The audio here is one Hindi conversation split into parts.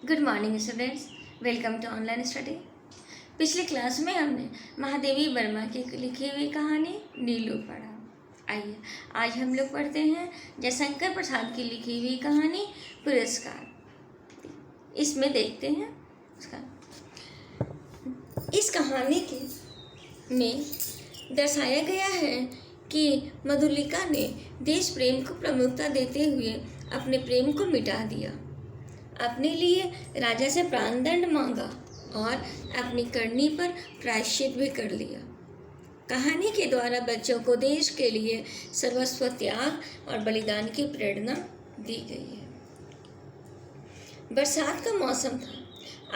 Good morning students, welcome to online study. पिछले क्लास में हमने महादेवी वर्मा की लिखी हुई कहानी नीलू पढ़ा। आइए आज हम लोग पढ़ते हैं जयशंकर प्रसाद की लिखी हुई कहानी पुरस्कार। इसमें देखते हैं उसका इस कहानी के में दर्शाया गया है कि मधुलिका ने देश प्रेम को प्रमुखता देते हुए अपने प्रेम को मिटा दिया, अपने लिए राजा से प्राणदंड मांगा और अपनी करनी पर प्रायश्चित भी कर लिया। कहानी के द्वारा बच्चों को देश के लिए सर्वस्व त्याग और बलिदान की प्रेरणा दी गई है। बरसात का मौसम था।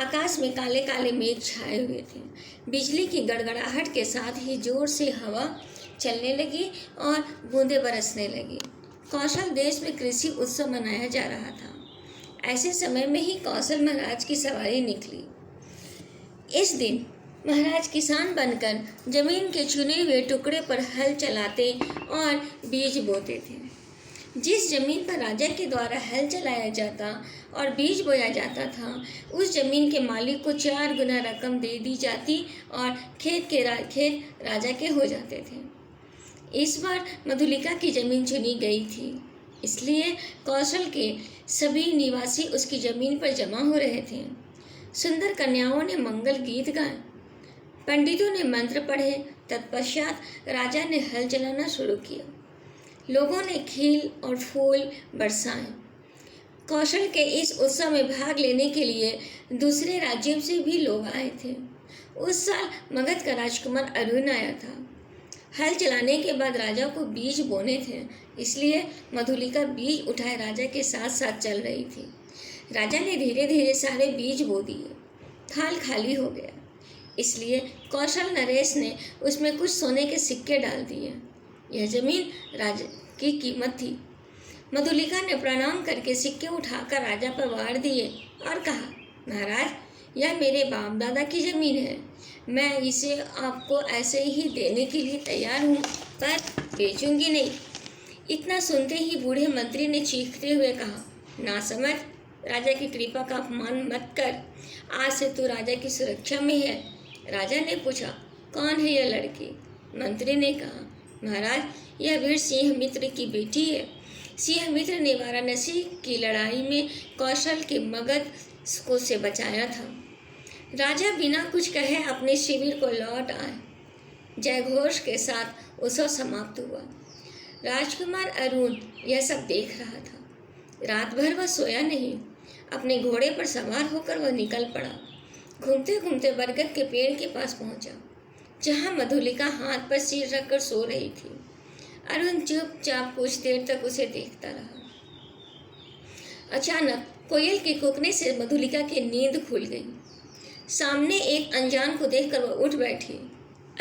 आकाश में काले काले मेघ छाए हुए थे। बिजली की गड़गड़ाहट के साथ ही जोर से हवा चलने लगी और बूंदें बरसने लगी। कौशल देश में कृषि उत्सव मनाया जा रहा था। ऐसे समय में ही कौशल महाराज की सवारी निकली। इस दिन महाराज किसान बनकर जमीन के चुने हुए टुकड़े पर हल चलाते और बीज बोते थे। जिस जमीन पर राजा के द्वारा हल चलाया जाता और बीज बोया जाता था, उस जमीन के मालिक को 4 गुना रकम दे दी जाती और खेत राजा के हो जाते थे। इस बार मधुलिका की जमीन चुनी गई थी, इसलिए कौशल के सभी निवासी उसकी जमीन पर जमा हो रहे थे। सुंदर कन्याओं ने मंगल गीत गाए, पंडितों ने मंत्र पढ़े। तत्पश्चात राजा ने हल चलाना शुरू किया। लोगों ने खील और फूल बरसाए। कौशल के इस उत्सव में भाग लेने के लिए दूसरे राज्यों से भी लोग आए थे। उस साल मगध का राजकुमार अरुण आया था। हल चलाने के बाद राजा को बीज बोने थे, इसलिए मधुलिका बीज उठाए राजा के साथ साथ चल रही थी। राजा ने धीरे धीरे सारे बीज बो दिए। थाल खाली हो गया, इसलिए कौशल नरेश ने उसमें कुछ सोने के सिक्के डाल दिए। यह जमीन राजा की कीमत थी। मधुलिका ने प्रणाम करके सिक्के उठाकर राजा पर वार दिए और कहा, महाराज, यह मेरे बाप दादा की जमीन है। मैं इसे आपको ऐसे ही देने के लिए तैयार हूँ, पर बेचूंगी नहीं। इतना सुनते ही बूढ़े मंत्री ने चीखते हुए कहा, ना समझ, राजा की कृपा का अपमान मत कर। आज से तू राजा की सुरक्षा में है। राजा ने पूछा, कौन है यह लड़की? मंत्री ने कहा, महाराज, यह वीर सिंह मित्र की बेटी है। सिंह मित्र ने वाराणसी की लड़ाई में कौशल के मगध को से बचाया था। राजा बिना कुछ कहे अपने शिविर को लौट आए। जयघोष के साथ उत्सव समाप्त हुआ। राजकुमार अरुण यह सब देख रहा था। रात भर वह सोया नहीं। अपने घोड़े पर सवार होकर वह निकल पड़ा। घूमते घूमते बरगद के पेड़ के पास पहुंचा, जहां मधुलिका हाथ पर सिर रखकर सो रही थी। अरुण चुपचाप कुछ देर तक उसे देखता रहा। अचानक कोयल के कूकने से मधुलिका की नींद खुल गई। सामने एक अनजान को देखकर वह उठ बैठी।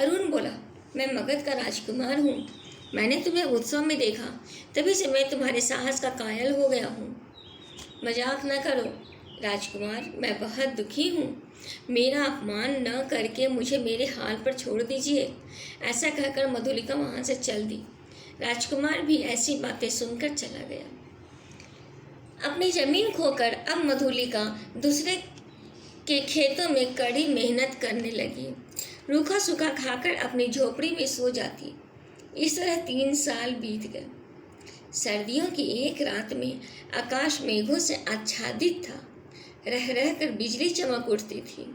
अरुण बोला, मैं मगध का राजकुमार हूँ। मैंने तुम्हें उत्सव में देखा, तभी से मैं तुम्हारे साहस का कायल हो गया हूँ। मजाक न करो राजकुमार, मैं बहुत दुखी हूँ। मेरा अपमान न करके मुझे मेरे हाल पर छोड़ दीजिए। ऐसा कहकर मधुलिका वहाँ से चल दी। राजकुमार भी ऐसी बातें सुनकर चला गया। अपनी जमीन खोकर अब मधुलिका दूसरे के खेतों में कड़ी मेहनत करने लगी। रूखा सूखा खाकर अपनी झोपड़ी में सो जाती। इस तरह 3 साल बीत गए। सर्दियों की एक रात में आकाश मेघों से आच्छादित था। रह रह कर बिजली चमक उठती थी।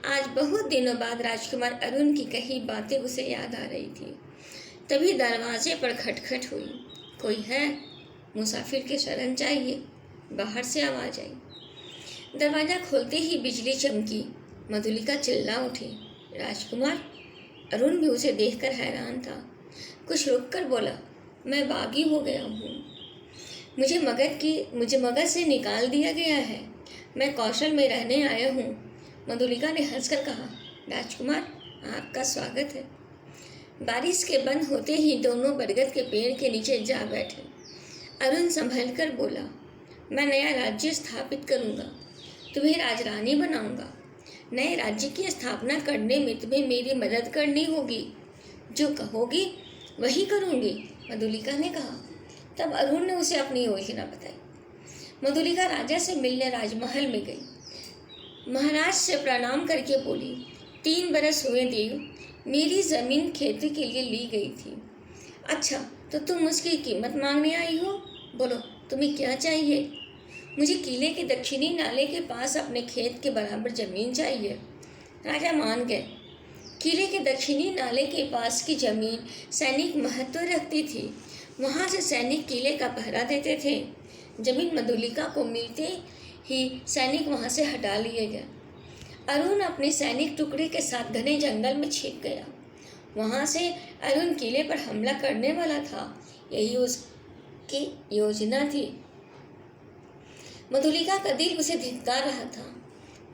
आज बहुत दिनों बाद राजकुमार अरुण की कही बातें उसे याद आ रही थी। तभी दरवाजे पर खटखट हुई। कोई है? मुसाफिर की शरण चाहिए। बाहर से आवाज आई। दरवाजा खोलते ही बिजली चमकी। मधुलिका चिल्ला उठी, राजकुमार! अरुण भी उसे देखकर हैरान था। कुछ रुककर बोला, मैं बागी हो गया हूँ। मुझे मगध से निकाल दिया गया है। मैं कौशल में रहने आया हूँ। मधुलिका ने हंसकर कहा, राजकुमार, आपका स्वागत है। बारिश के बंद होते ही दोनों बरगद के पेड़ के नीचे जा बैठे। अरुण संभल कर बोला, मैं नया राज्य स्थापित करूँगा, तुम्हें राजरानी बनाऊंगा। नए राज्य की स्थापना करने में तुम्हें मेरी मदद करनी होगी। जो कहोगी वही करूँगी, मधुलिका ने कहा। तब अरुण ने उसे अपनी योजना बताई। मधुलिका राजा से मिलने राजमहल में गई। महाराज से प्रणाम करके बोली, 3 बरस हुए देव, मेरी ज़मीन खेती के लिए ली गई थी। अच्छा, तो तुम उसकी कीमत मांगने आई हो? बोलो, तुम्हें क्या चाहिए? मुझे किले के दक्षिणी नाले के पास अपने खेत के बराबर ज़मीन चाहिए। राजा मान गए। किले के दक्षिणी नाले के पास की ज़मीन सैनिक महत्व रखती थी। वहाँ से सैनिक किले का पहरा देते थे। ज़मीन मधुलिका को मिलते ही सैनिक वहाँ से हटा लिए गए। अरुण अपने सैनिक टुकड़े के साथ घने जंगल में छिप गया। वहाँ से अरुण किले पर हमला करने वाला था। यही उसकी योजना थी। मधुलिका का दिल उसे धिक्कार रहा था।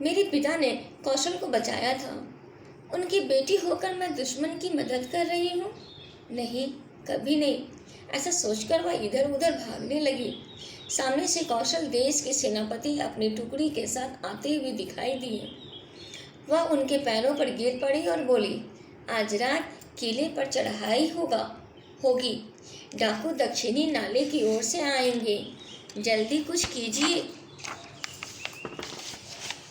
मेरे पिता ने कौशल को बचाया था। उनकी बेटी होकर मैं दुश्मन की मदद कर रही हूँ? नहीं, कभी नहीं। ऐसा सोचकर वह इधर उधर भागने लगी। सामने से कौशल देश के सेनापति अपनी टुकड़ी के साथ आते हुए दिखाई दिए। वह उनके पैरों पर गिर पड़ी और बोली, आज रात किले पर चढ़ाई होगी। डाकू दक्षिणी नाले की ओर से आएंगे। जल्दी कुछ कीजिए।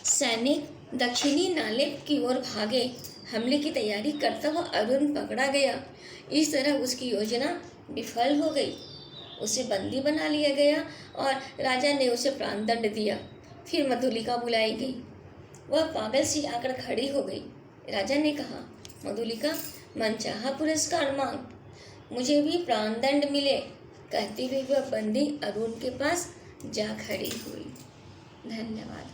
सैनिक दक्षिणी नाले की ओर भागे। हमले की तैयारी करता हुआ अरुण पकड़ा गया। इस तरह उसकी योजना विफल हो गई। उसे बंदी बना लिया गया और राजा ने उसे प्राणदंड दिया। फिर मधुलिका बुलाई गई। वह पागल सी आकर खड़ी हो गई। राजा ने कहा, मधुलिका, मनचाहा पुरस्कार मांग, मुझे भी प्राणदंड मिले। कहती हुई वह बंदी अरुण के पास जा खड़ी हुई। धन्यवाद।